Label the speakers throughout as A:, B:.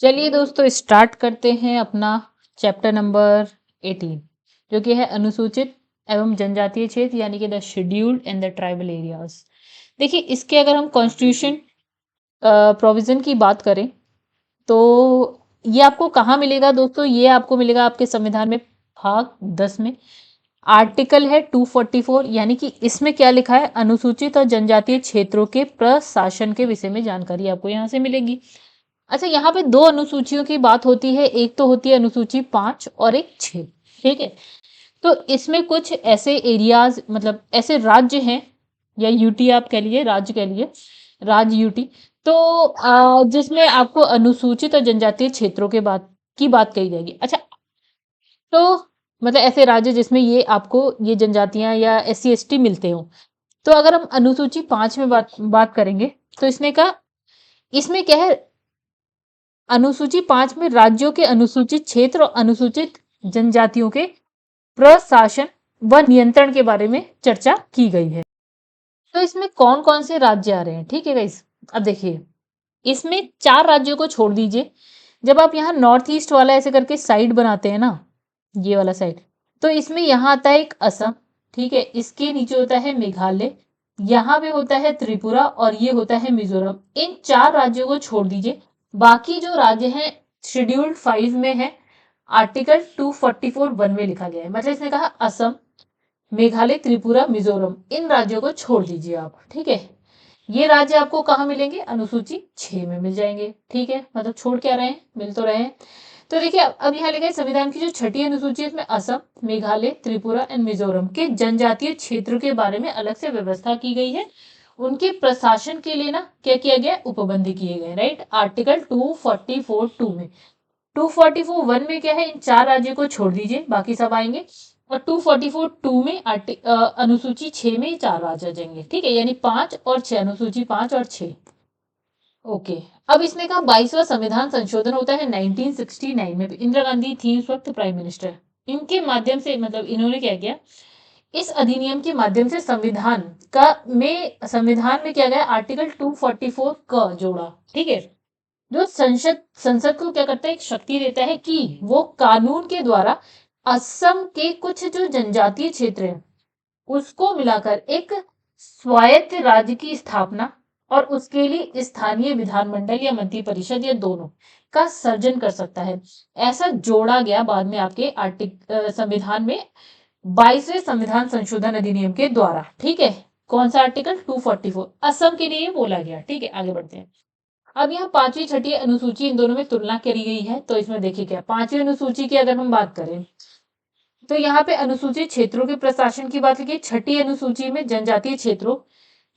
A: चलिए दोस्तों, स्टार्ट करते हैं अपना चैप्टर नंबर 18, जो कि है अनुसूचित एवं जनजातीय क्षेत्र, यानी कि the scheduled and the tribal areas. देखिए, इसके अगर हम कॉन्स्टिट्यूशन प्रोविजन की बात करें तो ये आपको कहाँ मिलेगा दोस्तों? ये आपको मिलेगा आपके संविधान में भाग 10 में। आर्टिकल है 244, यानी कि इसमें क्या लिखा है? अनुसूचित और जनजातीय क्षेत्रों के प्रशासन के विषय में जानकारी आपको यहाँ से मिलेगी। अच्छा, यहाँ पे दो अनुसूचियों की बात होती है, एक तो होती है अनुसूची 5 और एक 6। ठीक है, तो इसमें कुछ ऐसे एरियाज, मतलब ऐसे राज्य हैं, या यूटी आप कह लीजिए, राज्य कह लीजिए, राज्य यूटी। तो जिसमें आपको अनुसूचित और जनजातीय क्षेत्रों के बात कही जाएगी। अच्छा, तो मतलब ऐसे राज्य जिसमें ये आपको ये जनजातियां या SC ST मिलते हो। तो अगर हम अनुसूची 5 में बात करेंगे तो इसने कहा, इसमें क्या है, अनुसूची 5 में राज्यों के अनुसूचित क्षेत्र और अनुसूचित जनजातियों के प्रशासन व नियंत्रण के बारे में चर्चा की गई है। तो इसमें कौन कौन से राज्य आ रहे हैं? ठीक है गाइस, अब देखिए, इसमें 4 राज्यों को छोड़ दीजिए। जब आप यहाँ नॉर्थ ईस्ट वाला ऐसे करके साइड बनाते हैं ना, ये वाला साइड, तो इसमें यहाँ आता है एक असम। ठीक है, इसके नीचे होता है मेघालय, यहाँ पे होता है त्रिपुरा और ये होता है मिजोरम। इन 4 राज्यों को छोड़ दीजिए, बाकी जो राज्य हैं शेड्यूल्ड 5 में है, आर्टिकल 244(1) में लिखा गया है। मतलब इसने कहा असम, मेघालय, त्रिपुरा, मिजोरम, इन राज्यों को छोड़ दीजिए आप। ठीक है, ये राज्य आपको कहाँ मिलेंगे? अनुसूची 6 में मिल जाएंगे। ठीक है, मतलब छोड़ क्या रहे हैं, मिल तो रहे हैं। तो देखिए, अब यहाँ लिखा है संविधान की जो 6ठी अनुसूची है, इसमें असम, मेघालय, त्रिपुरा एंड मिजोरम के जनजातीय क्षेत्र के बारे में अलग से व्यवस्था की गई है। उनके प्रशासन के लिए ना क्या किया गया? उपबंध किए गए। राइट, आर्टिकल 244(2) में। 244(1) में क्या है? इन 4 राज्यों को छोड़ दीजिए, बाकी सब आएंगे। और 244(2) में अनुसूची 6 में 4 राज्य आ जाएंगे। ठीक है, यानी 5 और 6, अनुसूची 5 और 6। ओके, अब इसने कहा 22वां संविधान संशोधन होता है 1969 में। इंदिरा गांधी थी उस वक्त प्राइम मिनिस्टर। इनके माध्यम से, मतलब इन्होंने क्या किया, इस अधिनियम के माध्यम से संविधान में क्या गया? आर्टिकल 244 का जोड़ा। ठीक है, जो संसद को क्या करता है? एक शक्ति देता है कि वो कानून के द्वारा असम के कुछ जो जनजातीय क्षेत्र हैं उसको मिलाकर एक स्वायत्त राज्य की स्थापना और उसके लिए स्थानीय विधानमंडल या मंत्री परिषद या दोनों का सर्जन कर सकता है। ऐसा जोड़ा गया बाद में आपके संविधान में 22वें संविधान संशोधन अधिनियम के द्वारा। ठीक है, कौन सा आर्टिकल? 244 असम के लिए बोला गया। ठीक है, आगे बढ़ते हैं। अब यहाँ 5वीं 6ठी अनुसूची, इन दोनों में तुलना करी गई है। तो इसमें देखिए क्या, 5वीं अनुसूची की अगर हम बात करें तो यहाँ पे अनुसूचित क्षेत्रों के प्रशासन की बात लिखी, 6ठी अनुसूची में जनजातीय क्षेत्रों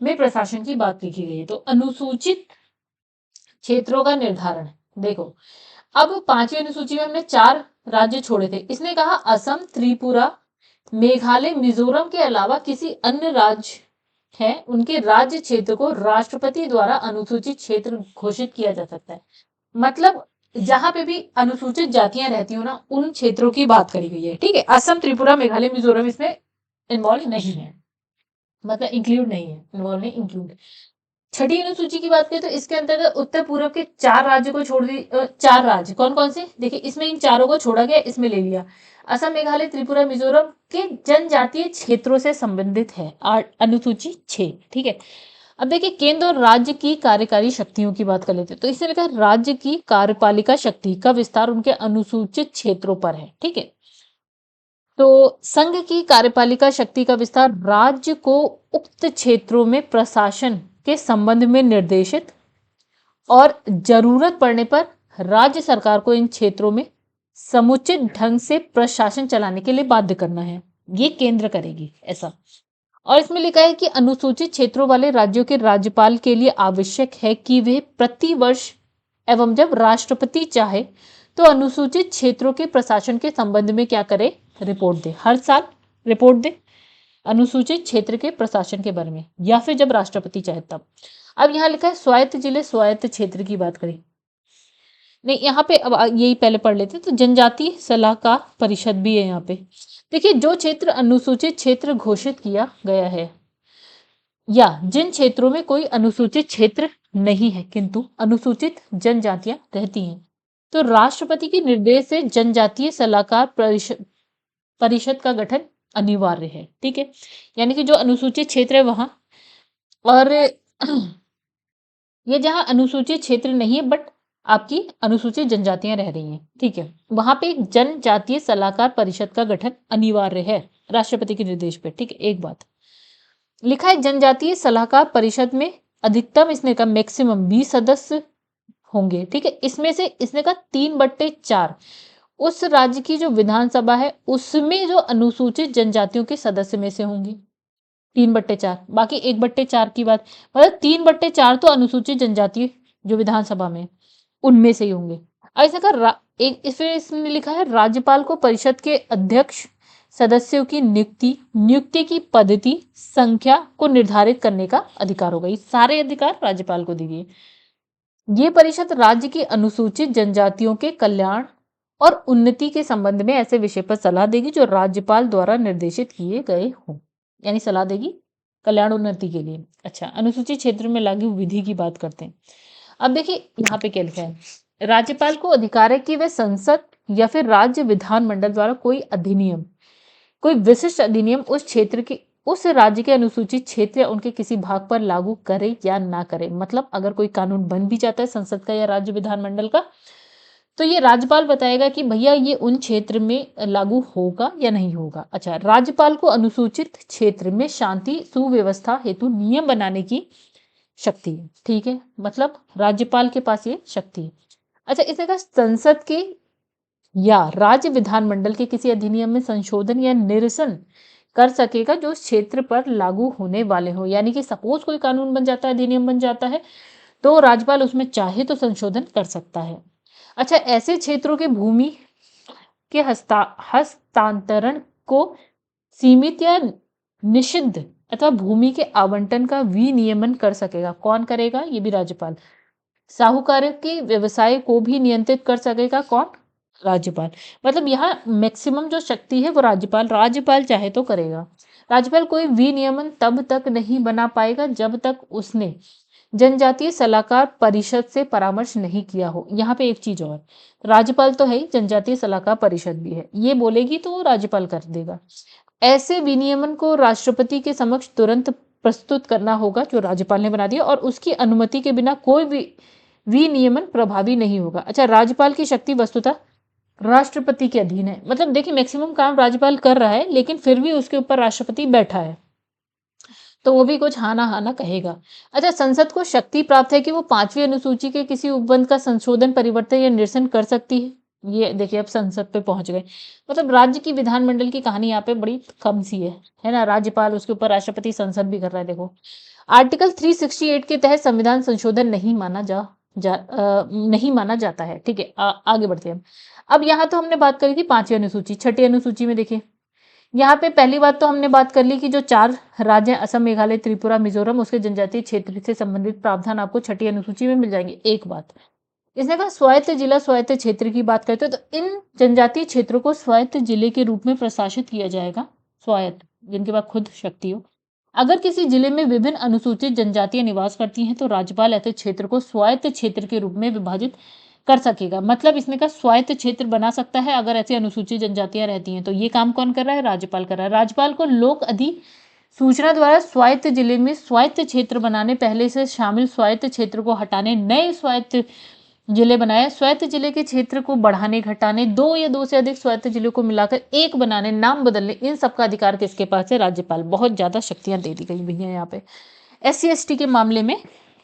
A: में प्रशासन की बात लिखी गई है। तो अनुसूचित क्षेत्रों का निर्धारण देखो, अब 5वीं अनुसूची में हमने 4 राज्य छोड़े थे। इसने कहा असम, त्रिपुरा, मेघालय, मिजोरम के अलावा किसी अन्य राज्य है उनके राज्य क्षेत्र को राष्ट्रपति द्वारा अनुसूचित क्षेत्र घोषित किया जा सकता है। मतलब जहां पे भी अनुसूचित जातियां रहती हो ना, उन क्षेत्रों की बात करी गई है। ठीक है, असम, त्रिपुरा, मेघालय, मिजोरम इसमें इन्वॉल्व नहीं है, मतलब इंक्लूड नहीं है, इन्वॉल्व नहीं, इंक्लूड। 6ठी अनुसूची की बात करें तो इसके अंतर्गत उत्तर पूर्व के 4 राज्यों को छोड़ दी। 4 राज्य कौन कौन से? देखिए, इसमें इन चारों को छोड़ा गया, इसमें ले लिया। असम, मेघालय, त्रिपुरा, मिजोरम के जनजातीय क्षेत्रों से संबंधित है अनुसूची 6। ठीक है, अब देखिए, केंद्र और राज्य की कार्यकारी शक्तियों की बात कर लेते हैं। तो इसने लिखा राज्य की कार्यपालिका शक्ति का विस्तार उनके अनुसूचित क्षेत्रों पर है। ठीक है, तो संघ की कार्यपालिका शक्ति का विस्तार राज्य को उक्त क्षेत्रों में प्रशासन के संबंध में निर्देशित और जरूरत पड़ने पर राज्य सरकार को इन क्षेत्रों में समुचित ढंग से प्रशासन चलाने के लिए बाध्य करना है। ये केंद्र करेगी ऐसा। और इसमें लिखा है कि अनुसूचित क्षेत्रों वाले राज्यों के राज्यपाल के लिए आवश्यक है कि वे प्रति वर्ष एवं जब राष्ट्रपति चाहे तो अनुसूचित क्षेत्रों के प्रशासन के संबंध में क्या करे? रिपोर्ट दे। हर साल रिपोर्ट दे अनुसूचित क्षेत्र के प्रशासन के बारे में, या फिर जब राष्ट्रपति चाहे तब। अब यहाँ लिखा है स्वायत्त जिले, स्वायत्त क्षेत्र की बात करें नहीं, यहाँ पे अब यही पहले पढ़ लेते हैं। तो जनजातीय सलाहकार परिषद भी है यहाँ पे। देखिए, जो क्षेत्र अनुसूचित क्षेत्र घोषित किया गया है या जिन क्षेत्रों में कोई अनुसूचित क्षेत्र नहीं है किंतु अनुसूचित जनजातियां रहती हैं, तो राष्ट्रपति के निर्देश से जनजातीय सलाहकार परिषद का गठन अनिवार्य है। ठीक है, यानी कि जो अनुसूचित क्षेत्र है वहां, और ये जहां अनुसूचित क्षेत्र नहीं है बट आपकी अनुसूचित जनजातियां रह रही हैं, ठीक है, वहां पे एक जनजातीय सलाहकार परिषद का गठन अनिवार्य है राष्ट्रपति के निर्देश पे। ठीक है, एक बात लिखा है जनजातीय सलाहकार परिषद में अधिकतम इसने का मैक्सिमम 20 सदस्य होंगे। ठीक है, इसमें से इसने का 3/4 उस राज्य की जो विधानसभा है उसमें जो अनुसूचित जनजातियों के सदस्य में से होंगे। 3/4, बाकी 1/4 की बात, मतलब 3/4 तो अनुसूचित जनजाति जो विधानसभा में उनमें से ही होंगे। ऐसा कर एक फिर इसमें लिखा है राज्यपाल को परिषद के अध्यक्ष सदस्यों की नियुक्ति की पद्धति संख्या को निर्धारित करने का अधिकार होगा। ये सारे अधिकार राज्यपाल को दिए। ये परिषद राज्य की अनुसूचित जनजातियों के कल्याण और उन्नति के संबंध में ऐसे विषय पर सलाह देगी जो राज्यपाल द्वारा निर्देशित किए गए हों, यानी सलाह देगी कल्याण उन्नति के लिए। अच्छा, अनुसूचित क्षेत्र में लागू विधि की बात करते हैं। अब देखिए यहाँ पे क्या लिखा है, राज्यपाल को अधिकार है कि वह संसद या फिर राज्य विधानमंडल द्वारा कोई विशिष्ट अधिनियम उस क्षेत्र के उस राज्य के अनुसूचित क्षेत्र या उनके किसी भाग पर लागू करे या ना करे। मतलब अगर कोई कानून बन भी जाता है संसद का या राज्य विधानमंडल का, तो ये राज्यपाल बताएगा कि भैया ये उन क्षेत्र में लागू होगा या नहीं होगा। अच्छा, राज्यपाल को अनुसूचित क्षेत्र में शांति सुव्यवस्था हेतु नियम बनाने की शक्ति है। ठीक है, मतलब राज्यपाल के पास ये शक्ति है। अच्छा, इसने कहा संसद के या राज्य विधानमंडल के किसी अधिनियम में संशोधन या निरसन कर सकेगा जो उस क्षेत्र पर लागू होने वाले हो। यानी कि सपोज कोई कानून बन जाता है, अधिनियम बन जाता है, तो राज्यपाल उसमें चाहे तो संशोधन कर सकता है। अच्छा, ऐसे क्षेत्रों के भूमि के हस्तांतरण को सीमित या निषिद्ध अथवा भूमि के आवंटन का विनियमन कर सकेगा। कौन करेगा? ये भी राज्यपाल। साहूकार के व्यवसाय को भी नियंत्रित कर सकेगा। कौन? राज्यपाल। मतलब यहाँ मैक्सिमम जो शक्ति है वो राज्यपाल चाहे तो करेगा। राज्यपाल कोई विनियमन तब तक नहीं बना पाएगा जब तक उसने जनजातीय सलाहकार परिषद से परामर्श नहीं किया हो। यहाँ पे एक चीज और, राज्यपाल तो है ही, जनजातीय सलाहकार परिषद भी है, ये बोलेगी तो राज्यपाल कर देगा। ऐसे विनियमन को राष्ट्रपति के समक्ष तुरंत प्रस्तुत करना होगा जो राज्यपाल ने बना दिया, और उसकी अनुमति के बिना कोई भी विनियमन प्रभावी नहीं होगा। अच्छा, राज्यपाल की शक्ति वस्तुतः राष्ट्रपति के अधीन है। मतलब देखिए मैक्सिमम काम राज्यपाल कर रहा है लेकिन फिर भी उसके ऊपर राष्ट्रपति बैठा है, तो वो भी कुछ हाना हाना कहेगा। अच्छा, संसद को शक्ति प्राप्त है कि वो 5वीं अनुसूची के किसी उपबंध का संशोधन, परिवर्तन या निरसन कर सकती है। ये देखिए अब संसद पे पहुंच गए। मतलब राज्य की विधानमंडल की कहानी यहाँ पे बड़ी कम सी है ना। राज्यपाल, उसके ऊपर राष्ट्रपति, संसद भी कर रहा है। देखो आर्टिकल 368 के तहत संविधान संशोधन नहीं माना जाता है। ठीक है, आगे बढ़ते हैं। अब यहाँ तो हमने बात करी थी 5वीं अनुसूची। 6ठी अनुसूची में देखिए, यहाँ पे पहली बात तो हमने बात कर ली कि जो 4 राज्य असम, मेघालय, त्रिपुरा, मिजोरम, उसके जनजातीय क्षेत्र से संबंधित प्रावधान आपको 6ठी अनुसूची में मिल जाएंगे। एक बात इसने कहा स्वायत्त जिला स्वायत्त क्षेत्र की बात करते हैं तो इन जनजातीय क्षेत्रों को स्वायत्त जिले के रूप में प्रशासित किया जाएगा। स्वायत्त, जिनके पास खुद शक्ति हो। अगर किसी जिले में विभिन्न अनुसूचित जनजातियां निवास करती हैं तो राज्यपाल ऐसे क्षेत्र को स्वायत्त क्षेत्र के रूप में विभाजित कर सकेगा। मतलब इसने कहा स्वायत्त क्षेत्र बना सकता है अगर ऐसी अनुसूचित जनजातियां रहती हैं। तो ये काम कौन कर रहा है? राज्यपाल कर रहा है। राज्यपाल को लोक अधिसूचना द्वारा स्वायत्त जिले में स्वायत्त क्षेत्र बनाने, पहले से शामिल स्वायत्त क्षेत्र को हटाने, नए स्वायत्त जिले बनाए, स्वायत्त जिले के क्षेत्र को बढ़ाने घटाने, 2 या 2 से अधिक स्वायत्त जिलों को मिलाकर एक बनाने, नाम बदलने, इन सब का अधिकार किसके पास है? राज्यपाल। बहुत ज्यादा शक्तियां दे दी गई भैया यहाँ पे। SC/ST के मामले में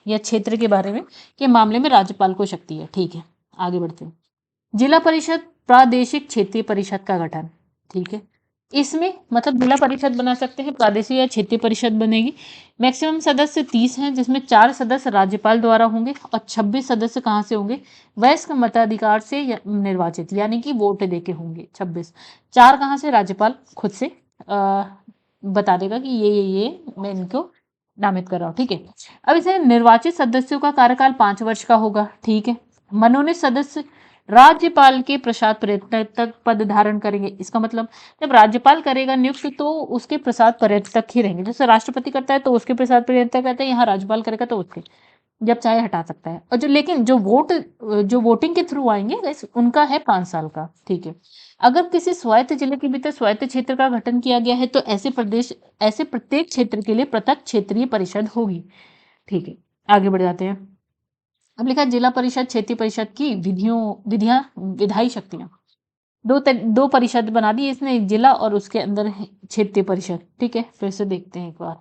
A: या क्षेत्र के बारे में के मामले में राज्यपाल को शक्ति है। ठीक है, आगे बढ़ते हैं। जिला परिषद प्रादेशिक क्षेत्रीय परिषद का गठन। ठीक है, इसमें मतलब जिला परिषद बना सकते हैं, प्रादेशिक या क्षेत्रीय परिषद बनेगी। मैक्सिमम सदस्य 30 हैं जिसमें 4 सदस्य राज्यपाल द्वारा होंगे और 26 सदस्य कहाँ से होंगे? वयस्क मताधिकार से निर्वाचित, यानी कि वोट देके होंगे 26। 4 कहाँ से? राज्यपाल खुद से बता देगा कि ये मैं इनको नामित कर रहा हूँ। ठीक है, अब इसे निर्वाचित सदस्यों का कार्यकाल 5 वर्ष का होगा। ठीक है, मनोनीत सदस्य राज्यपाल के प्रसाद पर्यटक तक पद धारण करेंगे। इसका मतलब जब राज्यपाल करेगा नियुक्त तो उसके प्रसाद पर्यटक ही रहेंगे। जैसे राष्ट्रपति करता है तो उसके प्रसाद पर्यटक रहते हैं, यहाँ राज्यपाल करेगा तो उसके, जब चाहे हटा सकता है। और जो लेकिन जो वोटिंग के थ्रू आएंगे guys, उनका है 5 साल का। ठीक है। अगर किसी स्वायत्त जिले के भीतर स्वायत्त क्षेत्र का गठन किया गया है तो ऐसे प्रत्येक क्षेत्र के लिए पृथक क्षेत्रीय परिषद होगी। ठीक है, आगे बढ़ जाते हैं। अब लिखा है जिला परिषद क्षेत्रीय परिषद की विधियां विधायी शक्तियां। दो परिषद बना दी इसने, जिला और उसके अंदर है क्षेत्रीय परिषद। ठीक है, फिर से देखते हैं एक बार।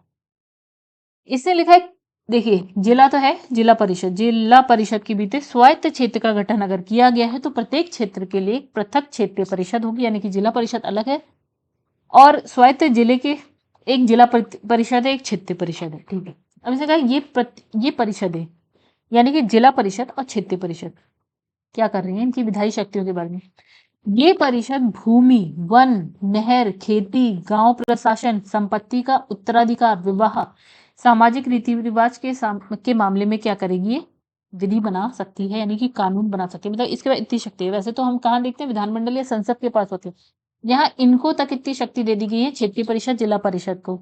A: इसने लिखा है, देखिए जिला तो है, जिला परिषद के भीतर स्वायत्त क्षेत्र का गठन अगर किया गया है तो प्रत्येक क्षेत्र के लिए एक पृथक क्षेत्रीय परिषद होगी, यानी कि जिला परिषद अलग है और स्वायत्त जिले के एक जिला परिषद है, एक क्षेत्रीय परिषद है। ठीक है, अब इसे कहा ये परिषद है, यानी कि जिला परिषद और क्षेत्रीय परिषद क्या कर रही है, इनकी विधायी शक्तियों के बारे में। ये परिषद भूमि, वन, नहर, खेती, गांव प्रशासन, संपत्ति का उत्तराधिकार, विवाह, सामाजिक रीति रिवाज के मामले में क्या करेगी, ये विधि बना सकती है, यानी कि कानून बना सकती है। मतलब इसके बाद इतनी शक्ति है। वैसे तो हम कहाँ देखते हैं, विधानमंडल या संसद के पास होती है, यहाँ इनको तक इतनी शक्ति दे दी गई है, क्षेत्रीय परिषद, जिला परिषद को।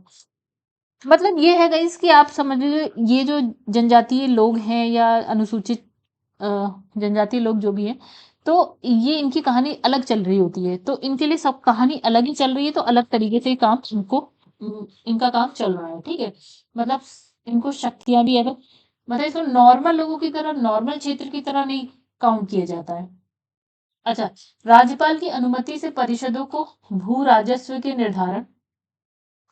A: मतलब ये है गाइस कि आप समझ लीजिए ये जो जनजातीय लोग हैं या अनुसूचित जनजातीय लोग जो भी हैं, तो ये इनकी कहानी अलग चल रही होती है, तो इनके लिए सब कहानी अलग ही चल रही है, तो अलग तरीके से काम इनका काम चल रहा है। ठीक है, मतलब इनको शक्तियां भी है, मतलब इसको नॉर्मल लोगों की तरह, नॉर्मल क्षेत्र की तरह नहीं काउंट किया जाता है। अच्छा, राज्यपाल की अनुमति से परिषदों को भू राजस्व के निर्धारण,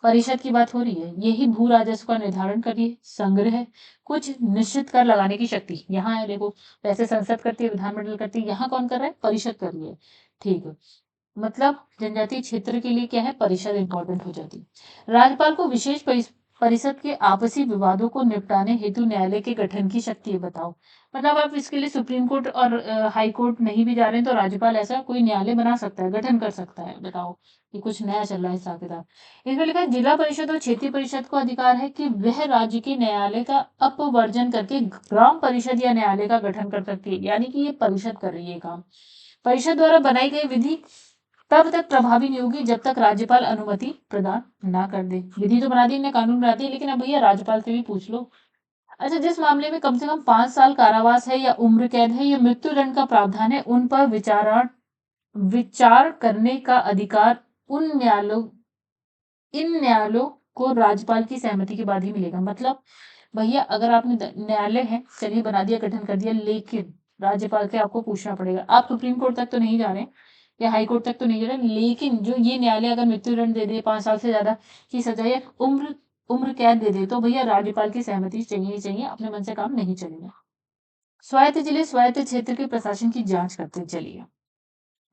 A: परिषद की बात हो रही है, यही भू राजस्व का निर्धारण कर रही है, संग्रह, कुछ निश्चित कर लगाने की शक्ति यहाँ है। देखो, वैसे संसद करती है, विधानमंडल करती है, यहाँ कौन कर रहा है, परिषद कर रही है। ठीक है, मतलब जनजातीय क्षेत्र के लिए क्या है, परिषद इंपॉर्टेंट हो जाती है। राज्यपाल को विशेष परिषद के आपसी विवादों को निपटाने हेतु न्यायालय के गठन की शक्ति है। बताओ, मतलब आप इसके लिए सुप्रीम कोर्ट और हाई कोर्ट नहीं भी जा रहे हैं तो राज्यपाल ऐसा कोई न्यायालय बना सकता है, गठन कर सकता है। बताओ, ये कुछ नया चल रहा है हिसाब किताब। इसमें लिखा है जिला परिषद और क्षेत्रीय परिषद को अधिकार है कि वह राज्य के न्यायालय का अपवर्जन करके ग्राम परिषद या न्यायालय का गठन कर सकती है, यानी कि ये परिषद कर रही है काम। परिषद द्वारा बनाई गई विधि तब तक प्रभावी नहीं होगी जब तक राज्यपाल अनुमति प्रदान ना कर दे। विधि तो बना दी ने, कानून बना दिए, लेकिन अब भैया राज्यपाल से भी पूछ लो। अच्छा, जिस मामले में कम से कम 5 साल कारावास है या उम्र कैद है या मृत्यु दंड का प्रावधान है, उन पर विचार करने का अधिकार इन न्यायालयों को राज्यपाल की सहमति के बाद ही मिलेगा। मतलब भैया अगर आपने न्यायालय है, चलिए बना दिया, गठन कर दिया, लेकिन राज्यपाल से आपको पूछना पड़ेगा। आप सुप्रीम कोर्ट तक तो नहीं जा रहे या हाई कोर्ट तक तो नहीं जा रहे, लेकिन जो ये न्यायालय अगर मृत्युदंड दे दे, 5 साल से ज्यादा की सजा या उम्र कैद दे दे, तो भैया राज्यपाल की सहमति चाहिए ही चाहिए, अपने मन से काम नहीं चलेगा। स्वायत्त जिले स्वायत्त क्षेत्र के प्रशासन की जांच करते चलिए।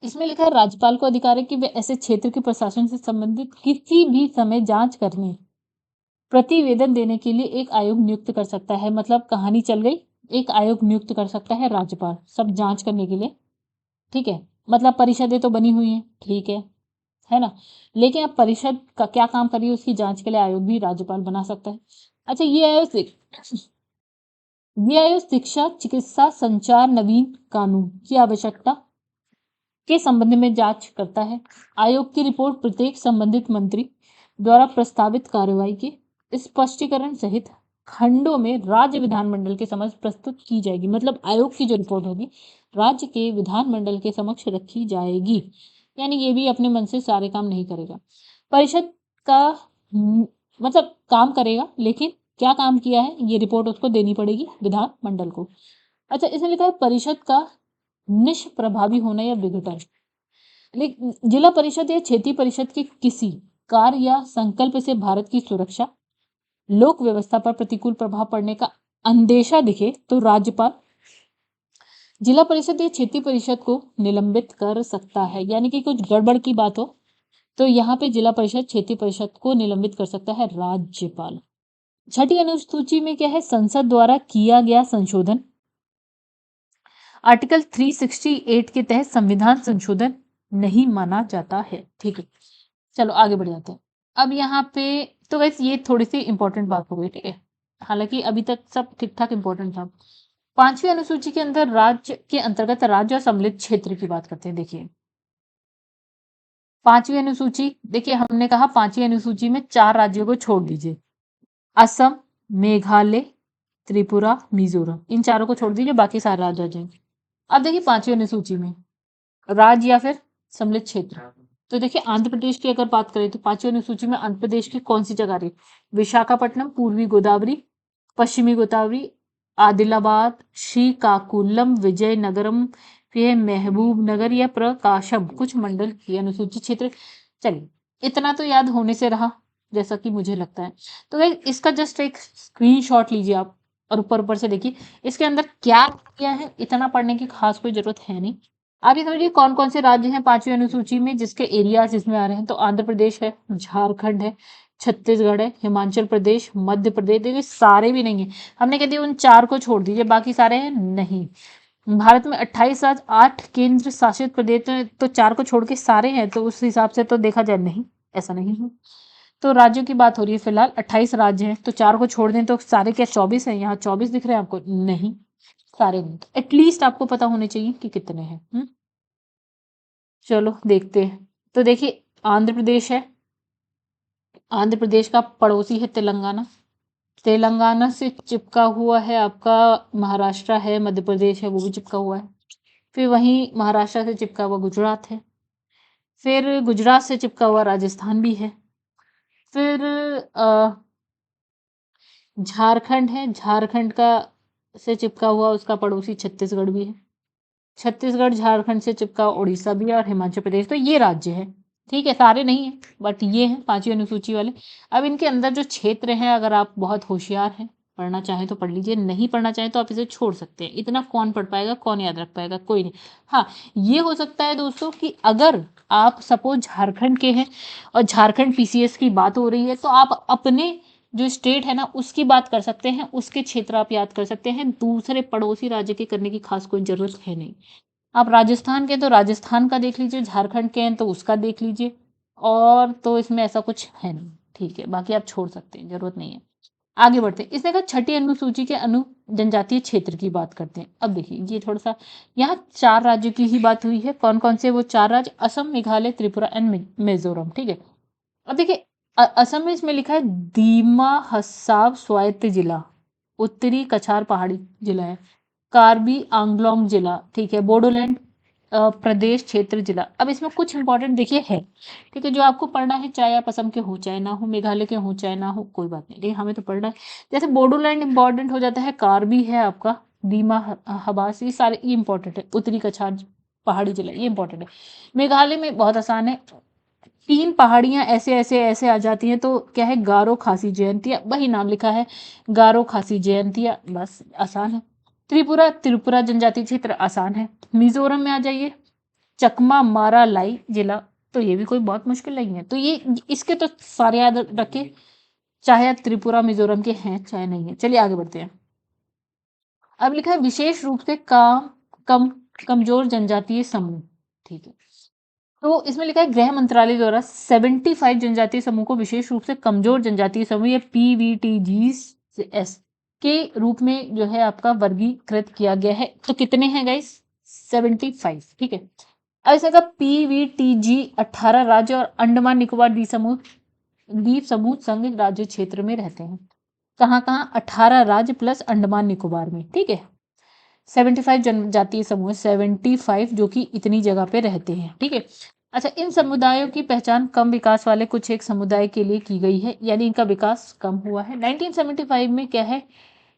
A: इसमें लिखा है राज्यपाल को अधिकार है कि वे ऐसे क्षेत्र के प्रशासन से संबंधित किसी भी समय जांच करने, प्रतिवेदन देने के लिए एक आयोग नियुक्त कर सकता है। मतलब कहानी चल गई, एक आयोग नियुक्त कर सकता है राज्यपाल सब जांच करने के लिए। ठीक है, मतलब परिषदें तो बनी हुई हैं, ठीक है ना, लेकिन अब परिषद का क्या काम कर रही है उसकी जांच के लिए आयोग भी राज्यपाल बना सकता है। अच्छा, ये आयोग शिक्षा, चिकित्सा, संचार, नवीन कानून की आवश्यकता के संबंध में जांच करता है। आयोग की रिपोर्ट प्रत्येक संबंधित मंत्री द्वारा प्रस्तावित कार्यवाही के स्पष्टीकरण सहित खंडों में राज्य विधानमंडल के समक्ष प्रस्तुत की जाएगी। मतलब आयोग की जो रिपोर्ट होगी राज्य के विधानमंडल के समक्ष रखी जाएगी, यानी ये भी अपने मन से सारे काम नहीं करेगा। परिषद का मतलब काम करेगा, लेकिन क्या काम किया है ये रिपोर्ट उसको देनी पड़ेगी विधानमंडल को। अच्छा, इसमें लिखा है परिषद का निष्प्रभावी होना या विघटन। लेकिन जिला परिषद या क्षेत्रीय परिषद के किसी कार्य या संकल्प से भारत की सुरक्षा, लोक व्यवस्था पर प्रतिकूल प्रभाव पड़ने का अंदेशा दिखे तो राज्यपाल जिला परिषद या क्षेत्रीय परिषद को निलंबित कर सकता है। यानी कि कुछ गड़बड़ की बात हो तो यहाँ पे जिला परिषद, क्षेत्रीय परिषद को निलंबित कर सकता है राज्यपाल। छठी अनुसूची में क्या है, संसद द्वारा किया गया संशोधन। आर्टिकल 368 के तहत संविधान संशोधन नहीं माना जाता है। ठीक है, चलो आगे बढ़ जाते हैं। अब यहाँ पे तो वैसे ये थोड़ी सी इंपॉर्टेंट बात हो गई, ठीक है, हालांकि अभी तक सब ठीक ठाक इंपॉर्टेंट था। 5वीं अनुसूची के अंदर राज्य के अंतर्गत राज्य और सम्मिलित क्षेत्र की बात करते हैं। देखिए 5वीं अनुसूची, देखिए हमने कहा 5वीं अनुसूची में 4 राज्यों को छोड़ दीजिए, असम, मेघालय, त्रिपुरा, मिजोरम, इन चारों को छोड़ दीजिए, बाकी सारे राज्य आ जाएंगे। अब देखिए 5वीं अनुसूची में राज्य या फिर सम्मिलित क्षेत्र, तो देखिए आंध्र प्रदेश की अगर बात करें तो 5वीं अनुसूची में आंध्र प्रदेश की कौन सी जगह आ रही है? विशाखापट्टनम, पूर्वी गोदावरी, पश्चिमी गोदावरी, आदिलाबाद, श्रीकाकुलम, विजयनगरम, फिर महबूब नगर या प्रकाशम, कुछ मंडल की अनुसूची क्षेत्र। चलिए इतना तो याद होने से रहा, जैसा कि मुझे लगता है। तो गाइस इसका जस्ट एक स्क्रीनशॉट लीजिए आप और ऊपर ऊपर से देखिए इसके अंदर क्या क्या है, इतना पढ़ने की खास कोई जरूरत है नहीं। आप ये समझिए कौन कौन से राज्य हैं 5वीं अनुसूची में जिसके एरियाज इसमें आ रहे हैं। तो आंध्र प्रदेश है, झारखंड है, छत्तीसगढ़ है, हिमाचल प्रदेश, मध्य प्रदेश, देखिए सारे भी नहीं है। हमने कह दिया उन 4 को छोड़ दीजिए, बाकी सारे हैं नहीं। भारत में 28 राज्य, 8 केंद्र शासित प्रदेश हैं, तो 4 को छोड़ के सारे हैं, तो उस हिसाब से तो देखा जाए नहीं, ऐसा नहीं है। तो राज्यों की बात हो रही है, फिलहाल 28 राज्य हैं, तो 4 को छोड़ दें तो सारे क्या 24 हैं? यहाँ 24 दिख रहे हैं आपको? नहीं, सारे नहीं। एटलीस्ट आपको पता होने चाहिए कि कितने हैं। चलो देखते हैं। तो देखिए आंध्र प्रदेश है, आंध्र प्रदेश का पड़ोसी है तेलंगाना, तेलंगाना से चिपका हुआ है आपका महाराष्ट्र है, मध्य प्रदेश है, वो भी चिपका हुआ है। फिर वहीं महाराष्ट्र से चिपका हुआ गुजरात है, फिर गुजरात से चिपका हुआ राजस्थान भी है, फिर झारखंड है, झारखंड का से चिपका हुआ उसका पड़ोसी छत्तीसगढ़ भी है, छत्तीसगढ़ झारखंड से चिपका उड़ीसा भी है, और हिमाचल प्रदेश। तो ये राज्य है, ठीक है, सारे नहीं है बट ये हैं 5वीं अनुसूची वाले। अब इनके अंदर जो क्षेत्र हैं, अगर आप बहुत होशियार हैं, पढ़ना चाहें तो पढ़ लीजिए, नहीं पढ़ना चाहें तो आप इसे छोड़ सकते हैं। इतना कौन पढ़ पाएगा, कौन याद रख पाएगा, कोई नहीं। हाँ, ये हो सकता है दोस्तों कि अगर आप सपोज झारखंड के हैं और झारखंड पीसीएस की बात हो रही है, तो आप अपने जो स्टेट है ना उसकी बात कर सकते हैं, उसके क्षेत्र आप याद कर सकते हैं, दूसरे पड़ोसी राज्य के करने की खास कोई जरूरत है नहीं। आप राजस्थान के तो राजस्थान का देख लीजिए, झारखंड के हैं तो उसका देख लीजिए, और तो इसमें ऐसा कुछ है नहीं, ठीक है, बाकी आप छोड़ सकते हैं, जरूरत नहीं है। आगे बढ़ते हैं। इसने कहा 6ठी अनुसूची के अनु जनजातीय क्षेत्र की बात करते हैं। अब देखिए ये थोड़ा सा, यहाँ 4 राज्यों की ही बात हुई है। कौन कौन से वो 4 राज्य? असम, मेघालय, त्रिपुरा एंड मिजोरम, ठीक है। अब देखिए असम में इसमें लिखा है दीमा हसाब स्वायत्त जिला, उत्तरी कछार पहाड़ी जिला है, कार्बी आंगलोंग जिला, ठीक है, बोडोलैंड प्रदेश क्षेत्र जिला। अब इसमें कुछ इंपॉर्टेंट देखिए है, ठीक है, जो आपको पढ़ना है, चाहे आप असम के हो चाहे ना हो, मेघालय के हो चाहे ना हो, कोई बात नहीं, लेकिन हमें तो पढ़ना है। जैसे बोडोलैंड इंपॉर्टेंट हो जाता है, कार्बी है आपका, दीमा हबास, ये सारे ये इंपॉर्टेंट है, उत्तरी कछार पहाड़ी जिला ये इंपॉर्टेंट है। मेघालय में बहुत आसान है, 3 पहाड़ियां ऐसे ऐसे ऐसे आ जाती हैं, तो क्या है, गारो खासी जयंतिया, वही नाम लिखा है, गारो खासी जयंतिया, बस आसान है। त्रिपुरा, त्रिपुरा जनजाति क्षेत्र, आसान है। मिजोरम में आ जाइए, चकमा मारा लाई जिला, तो ये भी कोई बहुत मुश्किल नहीं है। तो ये इसके तो सारे याद रखे, चाहे आप त्रिपुरा मिजोरम के हैं चाहे नहीं है। चलिए आगे बढ़ते हैं। अब लिखा है विशेष रूप से कम कमजोर जनजातीय समूह, ठीक है। तो इसमें लिखा है गृह मंत्रालय द्वारा 75 जनजातीय समूह को विशेष रूप से कमजोर जनजातीय समूह या PVTGS के रूप में जो है आपका वर्गीकृत किया गया है। तो कितने हैं गाइस? 75, ठीक है। अब इसका PVTG 18 राज्य और अंडमान निकोबार द्वीप समूह संघ राज्य क्षेत्र में रहते हैं। कहाँ कहाँ? 18 राज्य प्लस अंडमान निकोबार में, ठीक है। 75 जनजातीय समूह, 75 जो कि इतनी जगह पे रहते हैं, ठीक है। अच्छा, इन समुदायों की पहचान कम विकास वाले कुछ एक समुदाय के लिए की गई है, यानी इनका विकास कम हुआ है। 1975 में क्या है,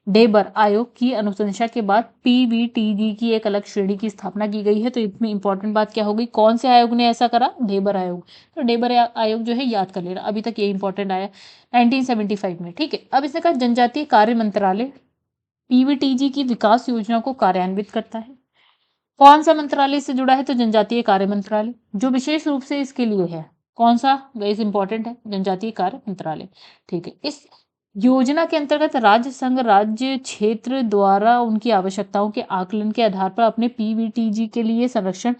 A: डेबर आयोग की अनुशंसा के बाद PVTG की एक अलग श्रेणी की स्थापना की गई है। तो इसमें इंपॉर्टेंट बात क्या होगी, कौन से आयोग ने ऐसा करा? डेबर आयोग। तो डेबर आयोग जो है याद कर लेना, अभी तक ये इंपॉर्टेंट आया 1975 में, ठीक है। अब इसने कहा जनजातीय कार्य मंत्रालय PVTG की विकास योजना को कार्यान्वित करता है। कौन सा मंत्रालय से जुड़ा है? तो जनजातीय कार्य मंत्रालय, जो विशेष रूप से इसके लिए है। कौन सा? गाइस इंपॉर्टेंट है, जनजातीय कार्य मंत्रालय, ठीक है। इस योजना के अंतर्गत राज्य संघ राज्य क्षेत्र द्वारा उनकी आवश्यकताओं के आकलन के आधार पर अपने PVTG के लिए संरक्षण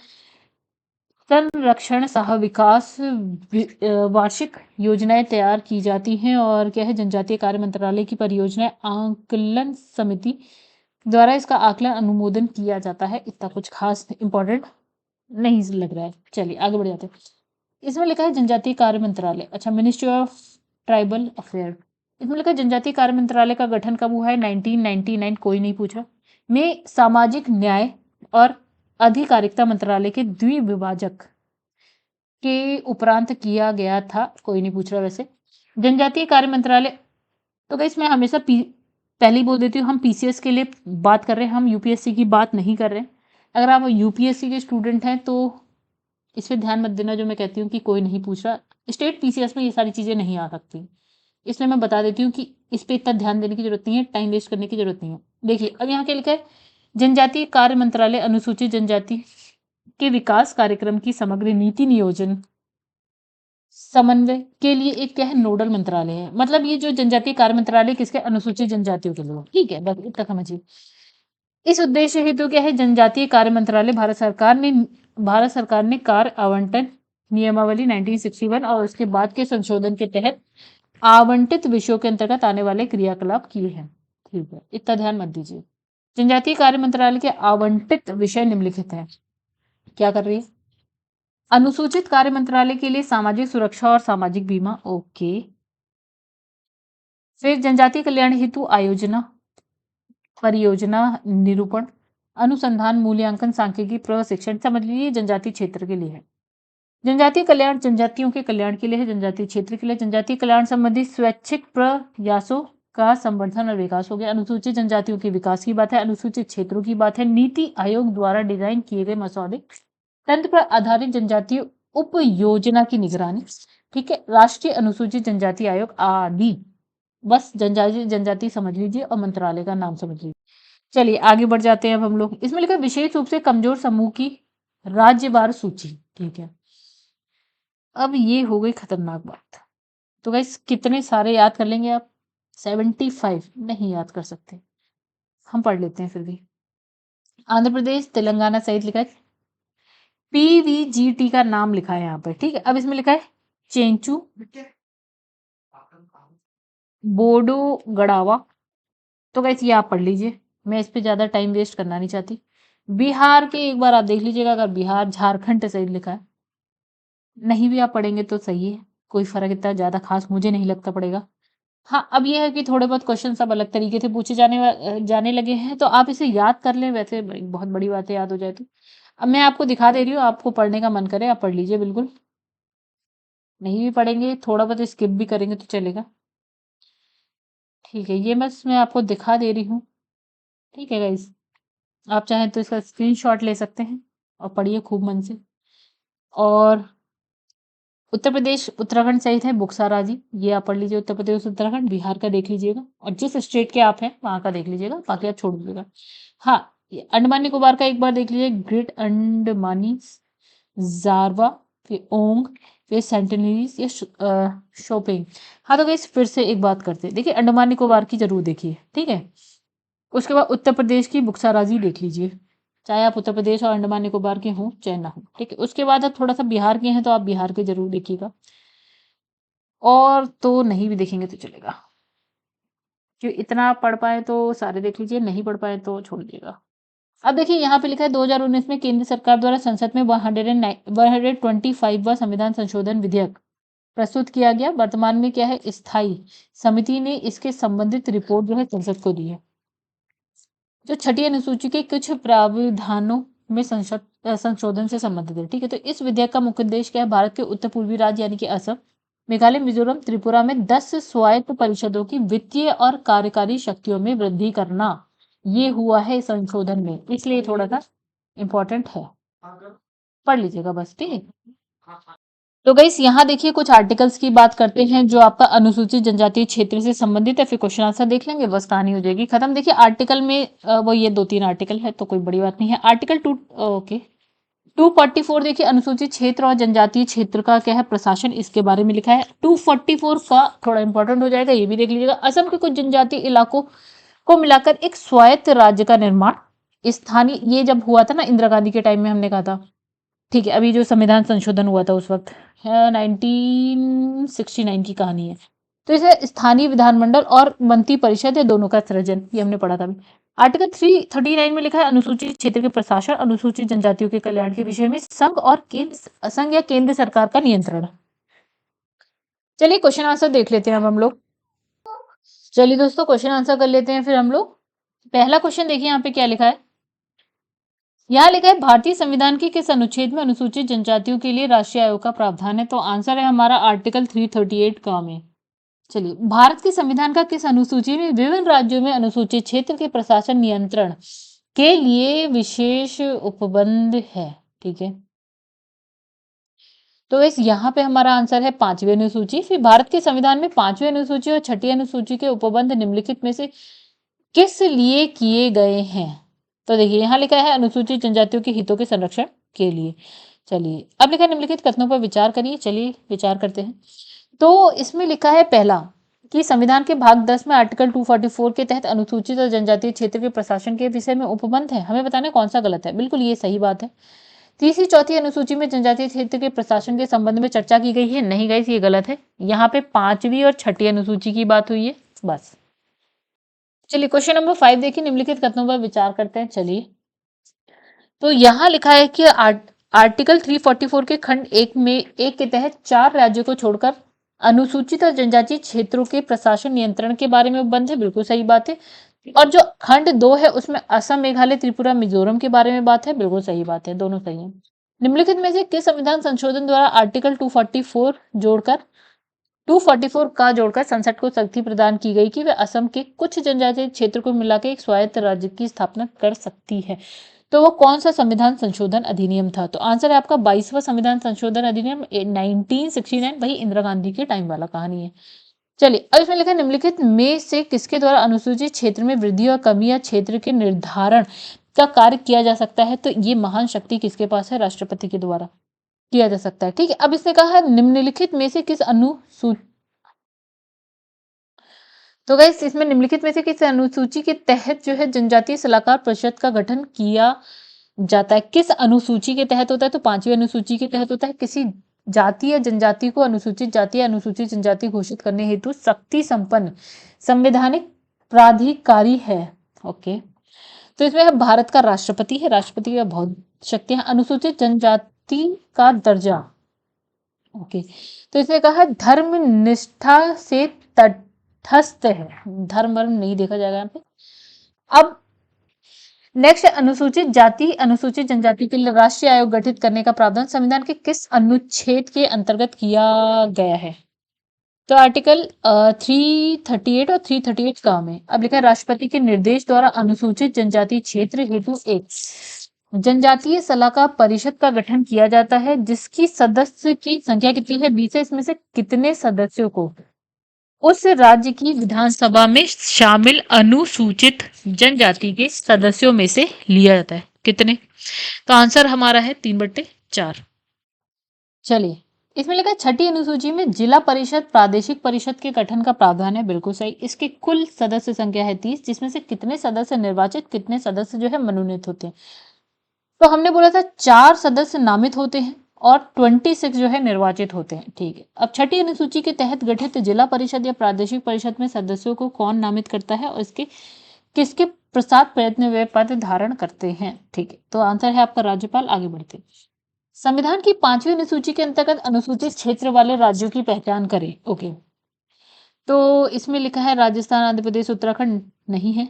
A: सह विकास वार्षिक योजनाएं तैयार की जाती हैं। और क्या है, जनजातीय कार्य मंत्रालय की परियोजनाएं आकलन समिति द्वारा इसका आकलन अनुमोदन किया जाता है। इतना कुछ खास इंपॉर्टेंट नहीं लग रहा है। चलिए आगे बढ़ जाते हैं। इसमें लिखा है जनजातीय कार्य मंत्रालय। अच्छा, मिनिस्ट्री ऑफ ट्राइबल अफेयर। इसमें लिखा है जनजातीय कार्य मंत्रालय का गठन कब हुआ है? 1999। कोई नहीं पूछा। में सामाजिक न्याय और अधिकारिता मंत्रालय के द्विविभाजक के उपरांत किया गया था। कोई नहीं पूछ रहा वैसे। जनजातीय कार्य मंत्रालय, तो गाइस मैं हमेशा पहले ही बोल देती हूँ, हम पीसीएस के लिए बात कर रहे हैं, हम यूपीएससी की बात नहीं कर रहे हैं। अगर आप यूपीएससी के स्टूडेंट हैं तो इस पर ध्यान मत देना जो मैं कहती हूँ कि कोई नहीं पूछ रहा। स्टेट पीसीएस में ये सारी चीज़ें नहीं आ सकती, इसलिए मैं बता देती हूँ कि इस पर इतना ध्यान देने की जरूरत नहीं है, टाइम वेस्ट करने की जरूरत नहीं है। देखिए अब यहाँ क्या लिखा है, जनजातीय कार्य मंत्रालय अनुसूचित जनजाति के विकास कार्यक्रम की समग्र नीति नियोजन समन्वय के लिए एक क्या है, नोडल मंत्रालय है। मतलब ये जो जनजातीय कार्य मंत्रालय किसके? अनुसूचित जनजातियों के लिए। ठीक है, बस इतना समझिए। इस उद्देश्य हेतु क्या है, जनजातीय कार्य मंत्रालय भारत सरकार ने कार्य आवंटन नियमावली 1961 और उसके बाद के संशोधन के तहत आवंटित विषयों के अंतर्गत आने वाले क्रियाकलाप किए हैं। ठीक है, इतना ध्यान मत दीजिए। जनजातीय कार्य मंत्रालय के आवंटित विषय निम्नलिखित हैं। क्या कर रही है? अनुसूचित कार्य मंत्रालय के लिए सामाजिक सुरक्षा और सामाजिक बीमा। ओके। फिर जनजातीय कल्याण हेतु आयोजना, परियोजना निरूपण, अनुसंधान, मूल्यांकन, सांख्यिकी, प्रशिक्षण। समझ लीजिए जनजातीय क्षेत्र के लिए है। जनजातीय कल्याण जनजातियों के कल्याण के लिए है, जनजातीय क्षेत्र के लिए। जनजातीय कल्याण संबंधी स्वैच्छिक प्रयासों का संवर्धन और विकास हो गया। अनुसूचित जनजातियों के विकास की बात है, अनुसूचित क्षेत्रों की बात है। नीति आयोग द्वारा डिजाइन किए गए मसौदे, तंत्र पर आधारित जनजातीय उप योजना की निगरानी। ठीक है, राष्ट्रीय अनुसूचित जनजाति आयोग आदि। बस जनजाति समझ लीजिए और मंत्रालय का नाम समझ लीजिए। चलिए आगे बढ़ जाते हैं अब हम लोग। इसमें लिखा है विशेष रूप से कमजोर समूह की राज्यवार सूची। ठीक है, अब ये हो गई खतरनाक बात। तो गाइस कितने सारे याद कर लेंगे आप? 75 नहीं याद कर सकते, हम पढ़ लेते हैं फिर भी। आंध्र प्रदेश, तेलंगाना सहित लिखा है। पीवीजीटी का नाम लिखा है यहाँ पर। ठीक है, अब इसमें लिखा है चेंचू, बोडो गढ़ावा। तो गाइस ये आप पढ़ लीजिए, मैं इस पे ज्यादा टाइम वेस्ट करना नहीं चाहती। बिहार के एक बार आप देख लीजिएगा, अगर बिहार झारखंड सहित लिखा है, नहीं भी आप पढ़ेंगे तो सही है, कोई फर्क इतना ज्यादा खास मुझे नहीं लगता पड़ेगा। हाँ, अब ये है कि थोड़े बहुत क्वेश्चन सब अलग तरीके से पूछे जाने लगे हैं, तो आप इसे याद कर लें, वैसे बहुत बड़ी बात है याद हो जाए तो। अब मैं आपको दिखा दे रही हूँ, आपको पढ़ने का मन करे आप पढ़ लीजिए बिल्कुल। नहीं भी पढ़ेंगे, थोड़ा बहुत स्किप भी करेंगे तो चलेगा। ठीक है, ये बस मैं आपको दिखा दे रही हूँ। ठीक है गाइस, आप चाहें तो इसका स्क्रीनशॉट ले सकते हैं और पढ़िए खूब मन से। और उत्तर प्रदेश उत्तराखंड सहित है बुक्सारा जी, ये आप पढ़ लीजिए। उत्तर प्रदेश उत्तराखंड बिहार का देख लीजिएगा, और जिस स्टेट के आप हैं वहां का देख लीजिएगा, बाकी आप छोड़ दीजिएगा। हाँ, ये अंडमान निकोबार का एक बार देख लीजिए, ग्रेट अंडमानी, जारवा, फिर ओंग, फिर सेंटिनरीज या शोपिंग। हाँ तो गाइस फिर से एक बात करते हैं, देखिए अंडमान निकोबार की जरूर देखिए। ठीक है, उसके बाद उत्तर प्रदेश की बुक्साराजी देख लीजिए, चाहे आप उत्तर प्रदेश और अंडमान निकोबार के हों चाहे ना हो। ठीक है, उसके बाद आप थोड़ा सा बिहार के हैं तो आप बिहार के जरूर देखिएगा, और तो नहीं भी देखेंगे तो चलेगा। जो इतना पढ़ पाए तो सारे देख लीजिए, नहीं पढ़ पाए तो छोड़ दीजिएगा। अब देखिए यहाँ पे लिखा है 2019 में केंद्र सरकार द्वारा संसद में 125वां संविधान संशोधन विधेयक प्रस्तुत किया गया। वर्तमान में क्या है, स्थायी समिति ने इसके संबंधित रिपोर्ट जो है संसद को दी है, जो छठी अनुसूची के कुछ प्रावधानों में संशोधन से संबंधित है। ठीक है, तो इस विधेयक का मुख्य उद्देश्य क्या है, भारत के उत्तर पूर्वी राज्य यानी कि असम, मेघालय, मिजोरम, त्रिपुरा में 10 स्वायत्त परिषदों की वित्तीय और कार्यकारी शक्तियों में वृद्धि करना। ये हुआ है संशोधन में, इसलिए थोड़ा सा इंपॉर्टेंट है, पढ़ लीजिएगा बस। ठीक है, तो गाइस यहाँ देखिए कुछ आर्टिकल्स की बात करते हैं जो आपका अनुसूचित जनजातीय क्षेत्र से संबंधित है, फिर क्वेश्चन आंसर देख लेंगे, बस कहानी हो जाएगी खत्म। देखिए आर्टिकल में वो ये 2-3 आर्टिकल है तो कोई बड़ी बात नहीं है। आर्टिकल 244 देखिए अनुसूचित क्षेत्र और जनजातीय क्षेत्र का क्या है प्रशासन, इसके बारे में लिखा है। 244 का थोड़ा इंपॉर्टेंट हो जाएगा, ये भी देख लीजिएगा। असम के कुछ जनजातीय इलाकों को मिलाकर एक स्वायत्त राज्य का निर्माण, स्थानीय, ये जब हुआ था ना इंदिरा गांधी के टाइम में हमने कहा था। ठीक है, अभी जो संविधान संशोधन हुआ था उस वक्त 1969 की कहानी है। तो इसे स्थानीय विधानमंडल और मंत्री परिषद है दोनों का सृजन, ये हमने पढ़ा था। आर्टिकल 339 में लिखा है अनुसूचित क्षेत्र के प्रशासन अनुसूचित जनजातियों के कल्याण के विषय में संघ या केंद्र सरकार का नियंत्रण। चलिए क्वेश्चन आंसर देख लेते हैं अब हम लोग। चलिए दोस्तों क्वेश्चन आंसर कर लेते हैं फिर हम लोग। पहला क्वेश्चन देखिए यहाँ पे क्या लिखा है। यहाँ लिखा है भारतीय संविधान के किस अनुच्छेद में अनुसूचित जनजातियों के लिए राष्ट्रीय आयोग का प्रावधान है। तो आंसर है हमारा आर्टिकल 338 का में। चलिए भारत के संविधान का किस अनुसूची में विभिन्न राज्यों में अनुसूचित क्षेत्र के प्रशासन नियंत्रण के लिए विशेष उपबंध है। ठीक है, तो इस यहाँ पे हमारा आंसर है 5वीं अनुसूची। फिर भारत के संविधान में 5वीं अनुसूची और 6ठी अनुसूची के उपबंध निम्नलिखित में से किस लिए किए गए हैं। तो देखिए यहाँ लिखा है अनुसूचित जनजातियों के हितों के संरक्षण के लिए। चलिए अब लिखा है निम्नलिखित कथनों पर विचार करिए। चलिए विचार करते हैं। तो इसमें लिखा है पहला कि संविधान के भाग 10 में आर्टिकल 244 के तहत अनुसूचित और जनजातीय क्षेत्र के प्रशासन के विषय में उपबंध है। हमें बताना कौन सा गलत है। बिल्कुल ये सही बात है। तीसरी चौथी अनुसूची में जनजातीय क्षेत्र के प्रशासन के संबंध में चर्चा की गई है। नहीं गाइस, ये गलत है। यहाँ पे 5वीं और 6ठी अनुसूची की बात हुई है बस। चलिए क्वेश्चन नंबर 5 देखिए, निम्नलिखित कथनों पर विचार करते हैं। चलिए तो यहाँ लिखा है कि आर्टिकल 344 के खंड 1 के तहत 4 राज्यों को छोड़कर अनुसूचित और जनजातीय क्षेत्रों के प्रशासन नियंत्रण के बारे में उपबंध है। बिल्कुल सही बात है। और जो खंड 2 है उसमें असम, मेघालय, त्रिपुरा, मिजोरम के बारे में बात है। बिल्कुल सही बात है, दोनों सही है। निम्नलिखित में से किस संविधान संशोधन द्वारा आर्टिकल 244 का जोड़कर संसद को शक्ति प्रदान की गई कि वे असम के कुछ जनजातीय क्षेत्र को मिलाकर एक स्वायत्त राज्य की स्थापना कर सकती है। तो वो कौन सा संविधान संशोधन अधिनियम था। तो आंसर है आपका 22वां संविधान संशोधन अधिनियम 1969। वही इंदिरा गांधी के टाइम वाला कहानी है। चलिए अब इसमें लिखा है निम्नलिखित में से किसके द्वारा अनुसूचित क्षेत्र में वृद्धि और कमी या क्षेत्र के निर्धारण का कार्य किया जा सकता है। तो ये महान शक्ति किसके पास है। राष्ट्रपति के द्वारा किया जा सकता है। ठीक है, अब इसने कहा है निम्नलिखित में से किस अनुसूची, तो गाइस इसमें निम्नलिखित में से किस अनुसूची के तहत जो है जनजातीय सलाहकार परिषद का गठन किया जाता है। किस अनुसूची के तहत होता है। तो 5वीं अनुसूची के तहत होता है। किसी जाति या जनजाति को अनुसूचित जाति या अनुसूचित जनजाति घोषित करने हेतु शक्ति संपन्न संवैधानिक प्राधिकारी है। ओके, तो इसमें है भारत का राष्ट्रपति है। राष्ट्रपति का बहुत शक्ति है। अनुसूचित जनजाति का दर्जा। ओके, तो इसमें कहा धर्म निष्ठा से तटस्थ है। धर्म वर्म नहीं देखा जाएगा यहाँ पे। अब नेक्स्ट अनुसूचित जाति अनुसूचित जनजाति के लिए राष्ट्रीय आयोग गठित करने का प्रावधान संविधान के किस अनुच्छेद के अंतर्गत किया गया है। तो आर्टिकल 338 और 338 का में। अब लिखा है राष्ट्रपति के निर्देश द्वारा अनुसूचित जनजाति क्षेत्र हेतु एक जनजातीय सलाहकार परिषद का गठन किया जाता है जिसकी सदस्य की संख्या कितनी है। 20 है। इसमें से कितने सदस्यों को उस राज्य की विधानसभा में शामिल अनुसूचित जनजाति के सदस्यों में से लिया जाता है। कितने। तो आंसर हमारा है 3/4। चलिए इसमें लिखा है 6ठी अनुसूची में जिला परिषद प्रादेशिक परिषद के गठन का प्रावधान है। बिल्कुल सही। इसकी कुल सदस्य संख्या है 30 जिसमें से कितने सदस्य निर्वाचित, कितने सदस्य जो है मनोनीत होते हैं। तो हमने बोला था 4 सदस्य नामित होते हैं और 26 जो है निर्वाचित होते हैं। ठीक है, अब 6ठी अनुसूची के तहत गठित जिला परिषद या प्रादेशिक परिषद में सदस्यों को कौन नामित करता है और इसके किसके प्रसाद प्रयत्न वे पद धारण करते हैं। ठीक है, तो आंसर है आपका राज्यपाल। आगे बढ़ते हैं। संविधान की 5वीं अनुसूची के अंतर्गत अनुसूचित क्षेत्र वाले राज्यों की पहचान करें। ओके, तो इसमें लिखा है राजस्थान, आंध्र प्रदेश, उत्तराखंड नहीं है।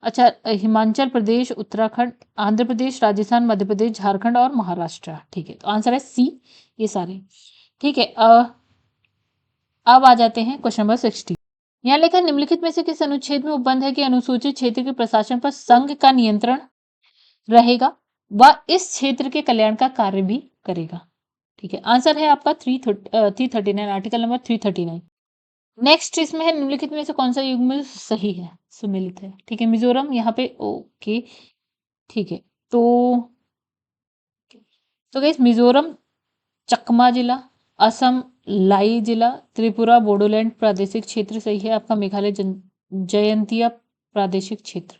A: अच्छा, हिमाचल प्रदेश, उत्तराखंड, आंध्र प्रदेश, राजस्थान, मध्य प्रदेश, झारखंड और महाराष्ट्र। ठीक है, तो आंसर है सी, ये सारे। ठीक है, अब आ जाते हैं क्वेश्चन नंबर 60। यहाँ लिखा है निम्नलिखित में से किस अनुच्छेद में उपबंध है कि अनुसूचित क्षेत्र के प्रशासन पर संघ का नियंत्रण रहेगा व इस क्षेत्र के कल्याण का कार्य भी करेगा। ठीक है, आंसर है आपका 339, आर्टिकल नंबर 339। नेक्स्ट इसमें है निम्नलिखित में से कौन सा युग्म सही है, सुमेलित है। ठीक है, मिजोरम यहाँ पे। ओके, ठीक है, तो गाइस मिजोरम चकमा जिला, असम लाई जिला, त्रिपुरा बोडोलैंड प्रादेशिक क्षेत्र सही है आपका। मेघालय जयंतिया प्रादेशिक क्षेत्र।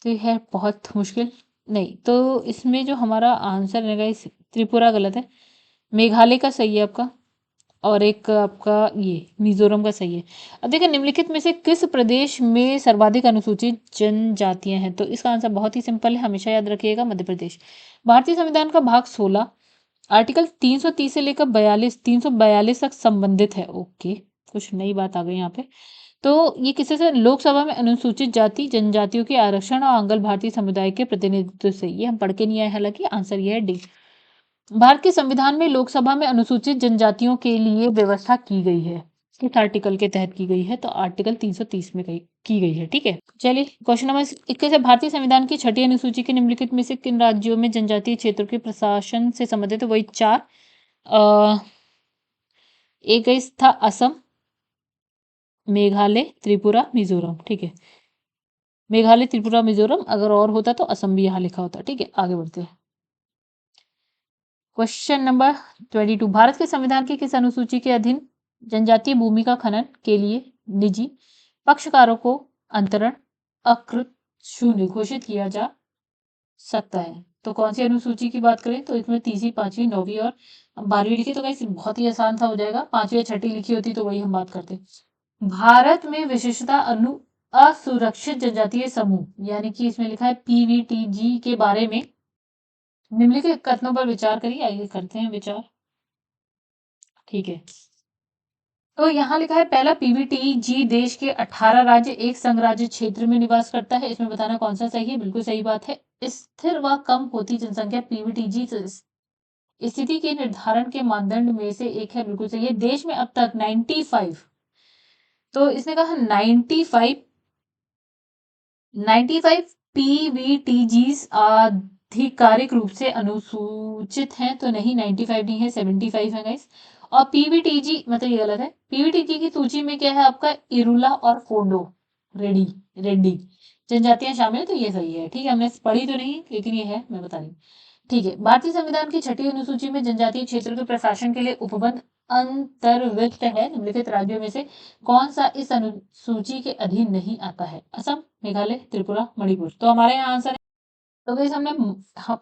A: तो यह है बहुत मुश्किल नहीं। तो इसमें जो हमारा आंसर रहेगा इस त्रिपुरा गलत है, मेघालय का सही है आपका। और एक आपका ये मिजोरम का सही है। अब देखिए निम्नलिखित में से किस प्रदेश में सर्वाधिक अनुसूचित जनजातियां हैं, तो इसका आंसर बहुत ही सिंपल है, हमेशा याद रखिएगा, मध्य प्रदेश। भारतीय संविधान का भाग 16 आर्टिकल 330 से लेकर 342 तक संबंधित है। ओके, कुछ नई बात आ गई यहाँ पे। तो ये किसी से लोकसभा में अनुसूचित जाति जनजातियों के आरक्षण और आंग्ल भारतीय समुदाय के प्रतिनिधित्व से, ये हम पढ़ के नहीं आए, हालांकि आंसर ये है डी। भारत के संविधान में लोकसभा में अनुसूचित जनजातियों के लिए व्यवस्था की गई है, किस आर्टिकल के तहत की गई है, तो आर्टिकल 330 में की गई है। ठीक है, चलिए क्वेश्चन नंबर 21 है, भारतीय संविधान की छठी अनुसूची के निम्नलिखित में से किन राज्यों में जनजातीय क्षेत्रों के प्रशासन से संबंधित है, वही 4। एक था असम, मेघालय, त्रिपुरा, मिजोरम। ठीक है, मेघालय, त्रिपुरा, मिजोरम, अगर और होता तो असम भी यहाँ लिखा होता। ठीक है, आगे बढ़ते हैं। क्वेश्चन नंबर 22, भारत के संविधान की किस अनुसूची के अधीन जनजातीय भूमि का खनन के लिए निजी पक्षकारों को अंतरण अकृत शून्य घोषित किया जा सकता है, तो कौन सी अनुसूची की बात करें, तो इसमें तीसरी, पांचवी, 9वीं और 12वीं लिखी, तो कैसे बहुत ही आसान था हो जाएगा, 5वीं या 6ठी लिखी होती तो वही हम बात करते। भारत में विशेषता असुरक्षित जनजातीय समूह, यानी कि इसमें लिखा है पीवीटीजी के बारे में निम्नलिखित कथनों पर विचार करिए। आइए करते हैं विचार। ठीक है, तो यहाँ लिखा है पहला, पीवीटीजी देश के 18 राज्य एक संघराज्य क्षेत्र में निवास करता है। इसमें बताना कौन सा सही है, बिल्कुल सही बात है। स्थिर व कम होती जनसंख्या पीवीटीजी स्थिति के निर्धारण के मानदंड में से एक है, बिल्कुल सही है। देश में अब तक 95, तो इसने कहा 95 पीवीटीजीज आधिकारिक रूप से अनुसूचित हैं, तो नहीं 95 नहीं है, 75 है गाइस। और पीवीटीजी मतलब ये गलत है, पीवीटीजी की सूची में क्या है आपका, इरुला और फोंडो रेड्डी जनजातियां शामिल है, तो ये सही है। ठीक है, हमने पढ़ी तो नहीं लेकिन ये है, मैं बता रही हूँ। ठीक है, भारतीय संविधान की छठी अनुसूची में जनजातीय क्षेत्र के प्रशासन के लिए उपबंध अंतर्भुक्त है, निम्नलिखित राज्यों में से कौन सा इस अनुसूची के अधीन नहीं आता है, असम, मेघालय, त्रिपुरा, मणिपुर, तो हमारे यहाँ आंसर है, तो गाइस हमने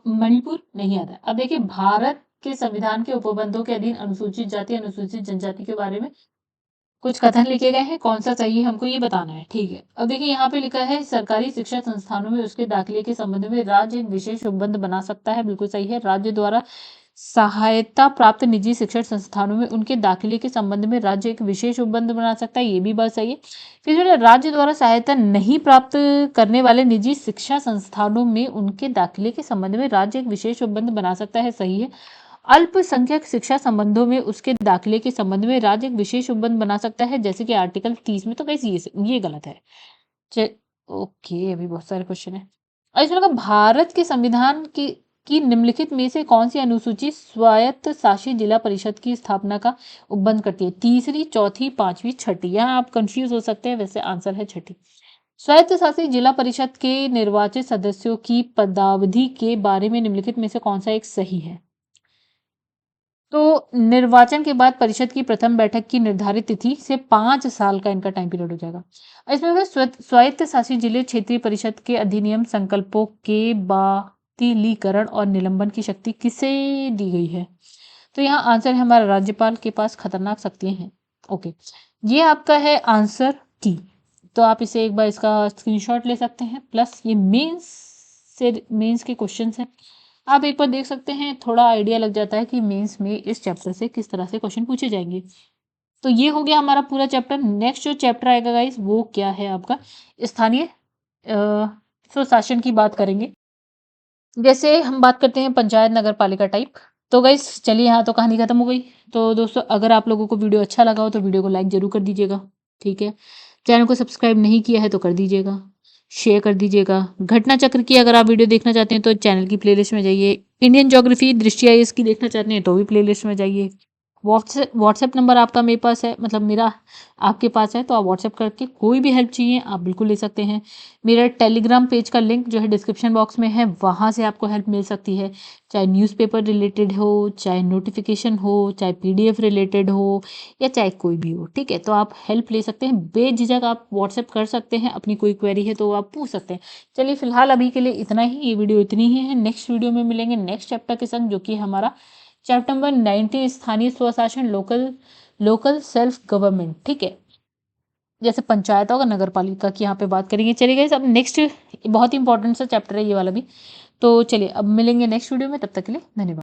A: मणिपुर नहीं आता है। अब देखिए भारत के संविधान के उपबंधों के अधीन अनुसूचित जाति अनुसूचित जनजाति के बारे में कुछ कथन लिखे गए हैं, कौन सा सही है हमको ये बताना है। ठीक है, अब देखिए यहाँ पे लिखा है सरकारी शिक्षा संस्थानों में उसके दाखिले के संबंध में राज्य एक विशेष उपबंध बना सकता है, बिल्कुल सही है। राज्य द्वारा सहायता प्राप्त निजी शिक्षण संस्थानों में उनके दाखिले के संबंध में राज्य एक विशेष उपबंध बना सकता है, ये भी बात सही है। फिर जो राज्य द्वारा सहायता नहीं प्राप्त करने वाले निजी शिक्षा संस्थानों में उनके दाखिले के संबंध में राज्य एक विशेष उपबंध बना सकता है, सही है। अल्पसंख्यक शिक्षा संबंधों में उसके दाखिले के संबंध में राज्य एक विशेष उपबंध बना सकता है, जैसे कि आर्टिकल 30 में, तो कैसे ये गलत है। ओके, अभी बहुत सारे क्वेश्चन है। और इसमें लगा भारत के संविधान की निम्नलिखित में से कौन सी अनुसूची स्वायत्त शासी जिला परिषद की स्थापना का उपबंध करती है, तीसरी, चौथी, पांचवी, छठी, यहाँ आप कंफ्यूज हो सकते हैं, वैसे आंसर है छठी। स्वायत्त शासी जिला परिषद के निर्वाचित सदस्यों की पदावधि के बारे में निम्नलिखित में से कौन सा एक सही है, तो निर्वाचन के बाद परिषद की प्रथम बैठक की निर्धारित तिथि से 5 साल का इनका टाइम पीरियड हो जाएगा। इसमें स्वायत्त शासी जिले क्षेत्रीय परिषद के अधिनियम संकल्पों के बातिलीकरण और निलंबन की शक्ति किसे दी गई है, तो यहाँ आंसर है हमारा राज्यपाल के पास खतरनाक शक्तियां हैं। ओके, ये आपका है आंसर की, तो आप इसे एक बार इसका स्क्रीनशॉट ले सकते हैं, प्लस ये मेंस के क्वेश्चन हैं, आप एक बार देख सकते हैं, थोड़ा आइडिया लग जाता है कि मेंस में इस चैप्टर से किस तरह से क्वेश्चन पूछे जाएंगे। तो ये हो गया हमारा पूरा चैप्टर। नेक्स्ट जो चैप्टर आएगा गाइस वो क्या है आपका, स्थानीय स्वशासन की बात करेंगे, जैसे हम बात करते हैं पंचायत नगर पालिका टाइप। तो गाइस चलिए, यहाँ तो कहानी खत्म हो गई। तो दोस्तों अगर आप लोगों को वीडियो अच्छा लगा हो तो वीडियो को लाइक जरूर कर दीजिएगा, ठीक है। चैनल को सब्सक्राइब नहीं किया है तो कर दीजिएगा, शेयर कर दीजिएगा। घटना चक्र की अगर आप वीडियो देखना चाहते हैं तो चैनल की प्लेलिस्ट में जाइए। इंडियन ज्योग्राफी दृष्टि आईएएस की देखना चाहते हैं तो भी प्लेलिस्ट में जाइए। व्हाट्सएप नंबर आपका मेरे पास है, मतलब मेरा आपके पास है, तो आप व्हाट्सएप करके कोई भी हेल्प चाहिए आप बिल्कुल ले सकते हैं। मेरा टेलीग्राम पेज का लिंक जो है डिस्क्रिप्शन बॉक्स में है, वहाँ से आपको हेल्प मिल सकती है, चाहे न्यूज़पेपर रिलेटेड हो, चाहे नोटिफिकेशन हो, चाहे पीडीएफ रिलेटेड हो, या चाहे कोई भी हो, ठीक है। तो आप हेल्प ले सकते हैं, बेझिझक आप व्हाट्सएप कर सकते हैं, अपनी कोई क्वेरी है तो आप पूछ सकते हैं। चलिए फिलहाल अभी के लिए इतना ही, ये वीडियो इतनी ही है। नेक्स्ट वीडियो में मिलेंगे नेक्स्ट चैप्टर के संग, जो कि हमारा चैप्टर नंबर 19 स्थानीय स्वशासन, लोकल सेल्फ गवर्नमेंट, ठीक है, जैसे पंचायत और नगर पालिका की यहाँ पे बात करेंगे। चलिए गाइस, अब नेक्स्ट बहुत ही इंपॉर्टेंट सा चैप्टर है ये वाला भी। तो चलिए अब मिलेंगे नेक्स्ट वीडियो में, तब तक के लिए धन्यवाद।